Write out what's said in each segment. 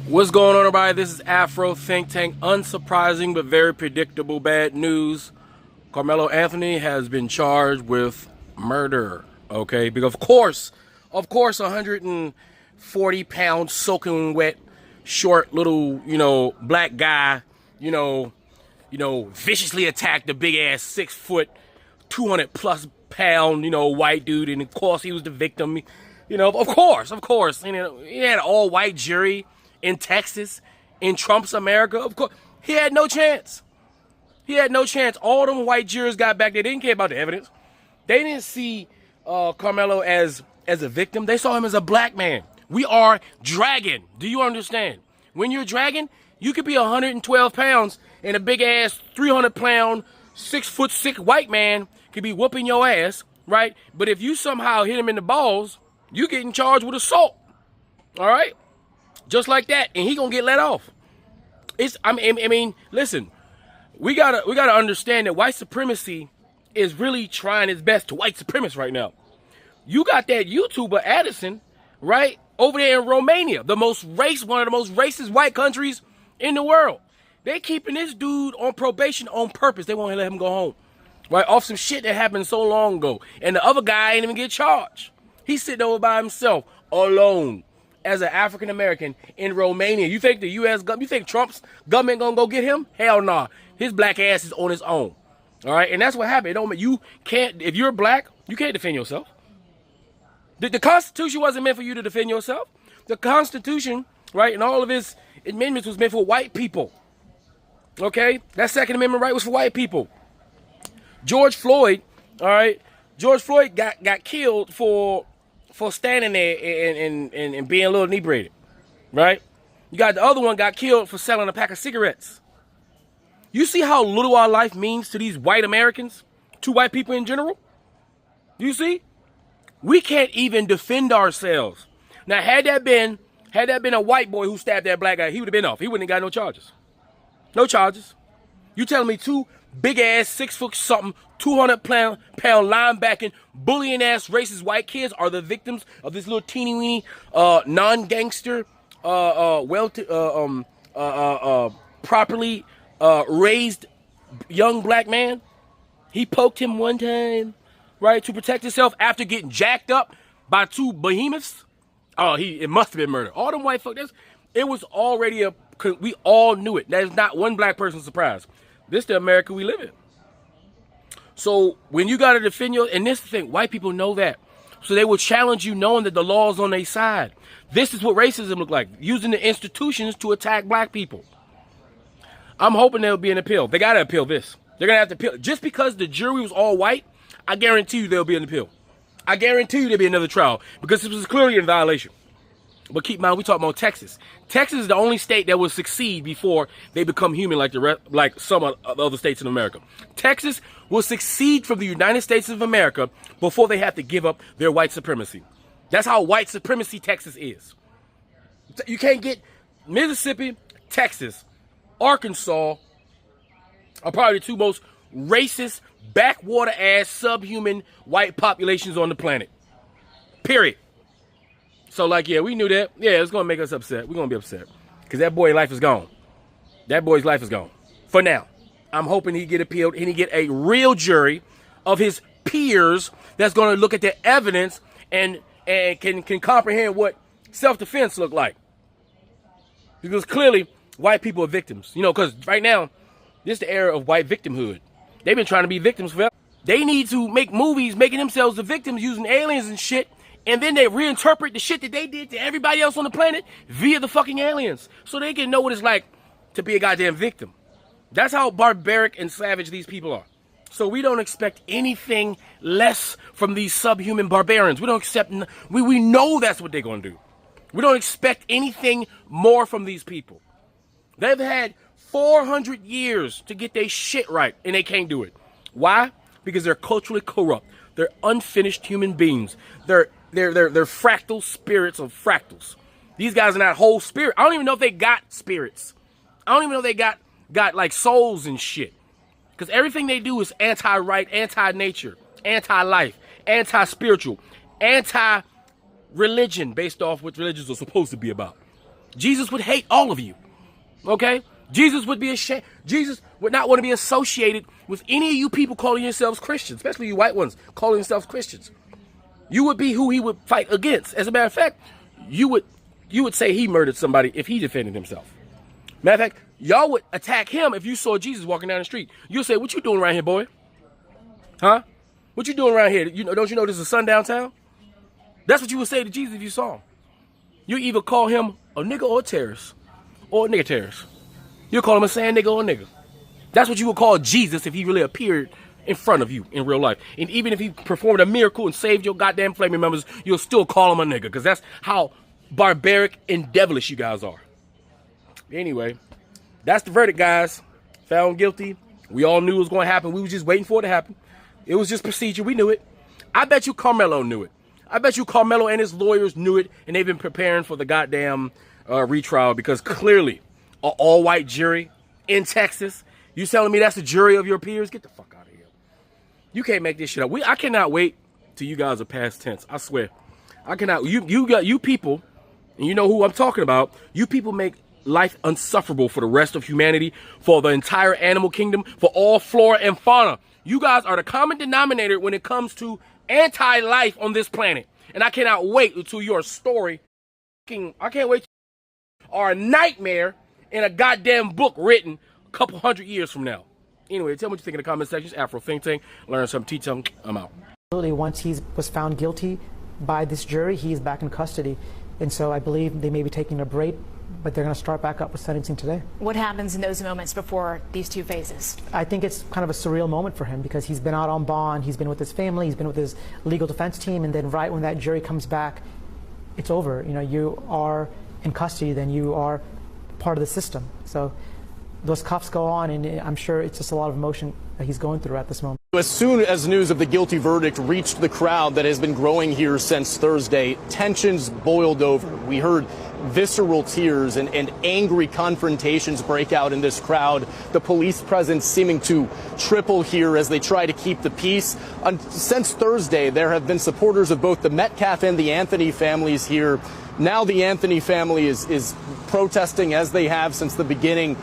What's going on, everybody? This is Afro Think Tank. Unsurprising but very predictable bad news. Karmelo Anthony has been charged with murder. Okay, because of course, 140-pound soaking wet, short little, black guy, viciously attacked the big ass 6 foot, 200+ pound, white dude, and of course he was the victim. Of course, he had an all white jury in Texas, in Trump's America. Of course, he had no chance. All them white jurors got back there. They didn't care about the evidence. They didn't see Karmelo as a victim. They saw him as a black man. We are dragging. Do you understand? When you're dragging, you could be 112 pounds and a big ass 300-pound, 6'6" white man could be whooping your ass, right? But if you somehow hit him in the balls, you getting charged with assault. All right? Just like that, and he gonna get let off. Listen, we gotta understand that white supremacy is really trying its best to white supremacists right now. You got that YouTuber Addison, right, over there in Romania, one of the most racist white countries in the world. They keeping this dude on probation on purpose. They won't let him go home, right, off some shit that happened so long ago. And the other guy ain't even get charged. He's sitting over by himself, alone, as an African American in Romania. You think the U.S. government, you think Trump's government gonna go get him? Hell nah. His black ass is on his own. All right, and that's what happened. You can't, if you're black, you can't defend yourself. The Constitution wasn't meant for you to defend yourself. The Constitution, right, and all of its amendments was meant for white people. Okay, that Second Amendment right was for white people. George Floyd, all right, got killed for standing there and being a little inebriated, right? You got the other one got killed for selling a pack of cigarettes. You see how little our life means to these white Americans, to white people in general? You see? We can't even defend ourselves. Now, had that been a white boy who stabbed that black guy, he would have been off. He wouldn't have got no charges. No charges. You telling me two big ass 6 foot something, 200-pound linebacking, bullying ass racist white kids are the victims of this little teeny weeny non-gangster, properly raised young black man? He poked him one time, right, to protect himself after getting jacked up by two behemoths. It must have been murder. All them white folks, it was already we all knew it. There's not one black person surprised. This is the America we live in. So when you got to defend and this is the thing, white people know that. So they will challenge you knowing that the law's on their side. This is what racism look like, using the institutions to attack black people. I'm hoping there'll be an appeal. They got to appeal this. They're going to have to appeal. Just because the jury was all white, I guarantee you there'll be an appeal. I guarantee you there'll be another trial because this was clearly in violation. But keep in mind, we talking about Texas. Texas is the only state that will succeed before they become human like some of the other states in America. Texas will succeed from the United States of America before they have to give up their white supremacy. That's how white supremacy Texas is. You can't get Mississippi, Texas, Arkansas are probably the two most racist, backwater-ass, subhuman white populations on the planet. Period. So, yeah, we knew that. Yeah, it's going to make us upset. We're going to be upset. Because that boy's life is gone. That boy's life is gone. For now. I'm hoping he get appealed and he get a real jury of his peers that's going to look at the evidence and can comprehend what self-defense look like. Because clearly, white people are victims. Because right now, this is the era of white victimhood. They've been trying to be victims forever. They need to make movies making themselves the victims using aliens and shit. And then they reinterpret the shit that they did to everybody else on the planet via the fucking aliens. So they can know what it's like to be a goddamn victim. That's how barbaric and savage these people are. So we don't expect anything less from these subhuman barbarians. We don't accept, we know that's what they're going to do. We don't expect anything more from these people. They've had 400 years to get their shit right, and they can't do it. Why? Because they're culturally corrupt. They're unfinished human beings. They're fractal spirits of fractals. These guys are not whole spirit. I don't even know if they got spirits. I don't even know if they got like souls and shit. Because everything they do is anti-right, anti-nature, anti-life, anti-spiritual, anti-religion based off what religions are supposed to be about. Jesus would hate all of you. Okay? Jesus would be ashamed. Jesus would not want to be associated with any of you people calling yourselves Christians, especially you white ones calling yourselves Christians. You would be who he would fight against. As a matter of fact, you would say he murdered somebody if he defended himself. Matter of fact, y'all would attack him if you saw Jesus walking down the street. You'll say, "What you doing around here, boy? Huh? What you doing around here? Don't you know this is a sundown town?" That's what you would say to Jesus if you saw him. You either call him a nigga or a terrorist, or a nigga terrorist. You'll call him a sand nigga or a nigga. That's what you would call Jesus if he really appeared in front of you in real life. And even if he performed a miracle and saved your goddamn flaming members, you'll still call him a nigga, because that's how barbaric and devilish you guys are. Anyway, that's the verdict, guys. Found guilty. We all knew it was going to happen. We were just waiting for it to happen. It was just procedure. We knew it. I bet you Karmelo knew it. I bet you Karmelo and his lawyers knew it, and they've been preparing for the goddamn retrial, because clearly an all-white jury in Texas, you telling me that's the jury of your peers? Get the fuck out of here. You can't make this shit up. I cannot wait till you guys are past tense. I swear. I cannot. You people, and you know who I'm talking about, you people make life unsufferable for the rest of humanity, for the entire animal kingdom, for all flora and fauna. You guys are the common denominator when it comes to anti-life on this planet. And I cannot wait until your story, I can't wait, are a nightmare in a goddamn book written a couple 100 years from now. Anyway, tell me what you think in the comment section. Afro Think Tank. Learn some T-Tongue. I'm out. Once he was found guilty by this jury, he's back in custody. And so I believe they may be taking a break, but they're going to start back up with sentencing today. What happens in those moments before these two phases? I think it's kind of a surreal moment for him, because he's been out on bond, he's been with his family, he's been with his legal defense team, and then right when that jury comes back, it's over. You are in custody, then you are part of the system. So those cuffs go on, and I'm sure it's just a lot of emotion that he's going through at this moment. As soon as news of the guilty verdict reached the crowd that has been growing here since Thursday, tensions boiled over. We heard visceral tears and angry confrontations break out in this crowd. The police presence seeming to triple here as they try to keep the peace. Since Thursday, there have been supporters of both the Metcalf and the Anthony families here. Now the Anthony family is protesting, as they have since the beginning,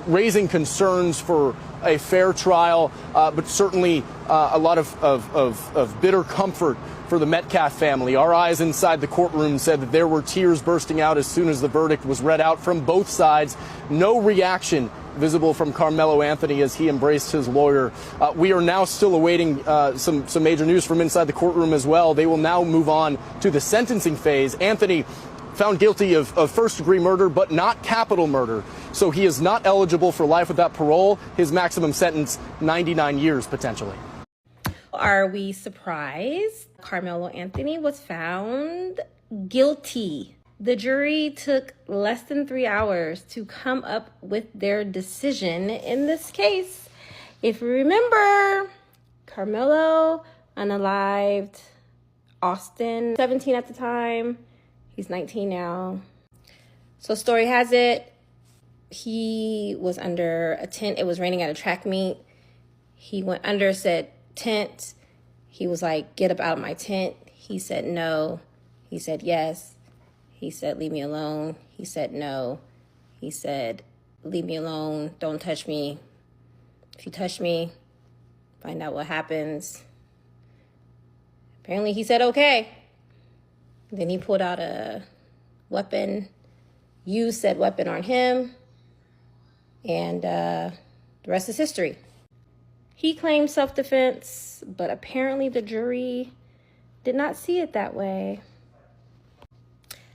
raising concerns for a fair trial, but certainly a lot of bitter comfort for the Metcalf family. Our eyes inside the courtroom said that there were tears bursting out as soon as the verdict was read out from both sides. No reaction visible from Karmelo Anthony as he embraced his lawyer. We are now still awaiting some major news from inside the courtroom as well. They will now move on to the sentencing phase. Anthony found guilty of first-degree murder, but not capital murder. So he is not eligible for life without parole. His maximum sentence, 99 years, potentially. Are we surprised? Karmelo Anthony was found guilty. The jury took less than 3 hours to come up with their decision in this case. If you remember, Karmelo unalived Austin, 17 at the time. He's 19 now. So story has it, he was under a tent. It was raining at a track meet. He went under, said tent. He was like, "Get up out of my tent." He said no. He said yes. He said, "Leave me alone." He said no. He said, "Leave me alone. Don't touch me. If you touch me, find out what happens." Apparently he said okay. Then he pulled out a weapon, used said weapon on him, and the rest is history. He claimed self-defense, but apparently the jury did not see it that way.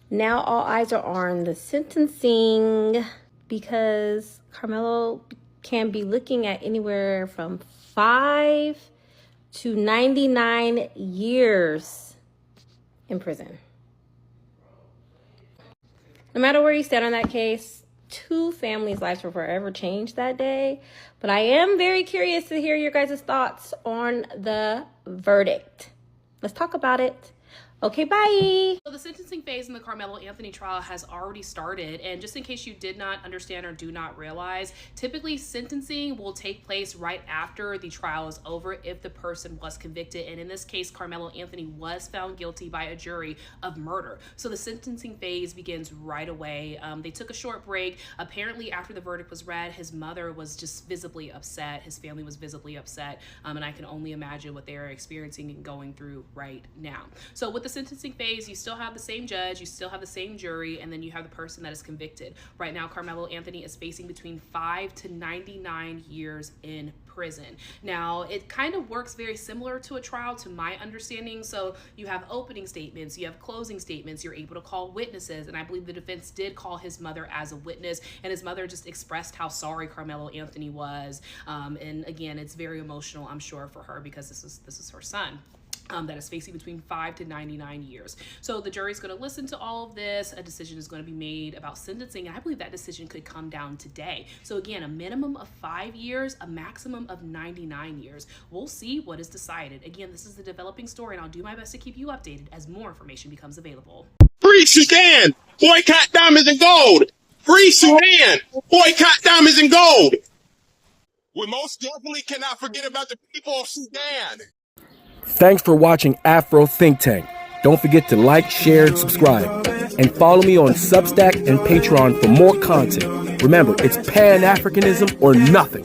Now all eyes are on the sentencing, because Karmelo can be looking at anywhere from 5 to 99 years in prison. No matter where you stand on that case, two families' lives were forever changed that day. But I am very curious to hear your guys' thoughts on the verdict. Let's talk about it. Okay, bye. So the sentencing phase in the Karmelo Anthony trial has already started, and just in case you did not understand or do not realize, typically sentencing will take place right after the trial is over if the person was convicted, and in this case, Karmelo Anthony was found guilty by a jury of murder. So the sentencing phase begins right away. They took a short break. Apparently, after the verdict was read, his mother was just visibly upset. His family was visibly upset, and I can only imagine what they are experiencing and going through right now. So with the sentencing phase, you still have the same judge, you still have the same jury, and then you have the person that is convicted. Right now, Karmelo Anthony is facing between 5 to 99 years in prison. Now, it kind of works very similar to a trial, to my understanding. So you have opening statements, you have closing statements, you're able to call witnesses, and I believe the defense did call his mother as a witness, and his mother just expressed how sorry Karmelo Anthony was. And again, it's very emotional, I'm sure, for her, because this is her son. That is facing between 5 to 99 years. So the jury's going to listen to all of this. A decision is going to be made about sentencing, and I believe that decision could come down today. So again, a minimum of 5 years, a maximum of 99 years. We'll see what is decided. Again, this is the developing story, and I'll do my best to keep you updated as more information becomes available. Free Sudan! Boycott diamonds and gold! Free Sudan! Boycott diamonds and gold! We most definitely cannot forget about the people of Sudan. Thanks for watching Afro Think Tank. Don't forget to like, share, and subscribe. And follow me on Substack and Patreon for more content. Remember, it's Pan-Africanism or nothing.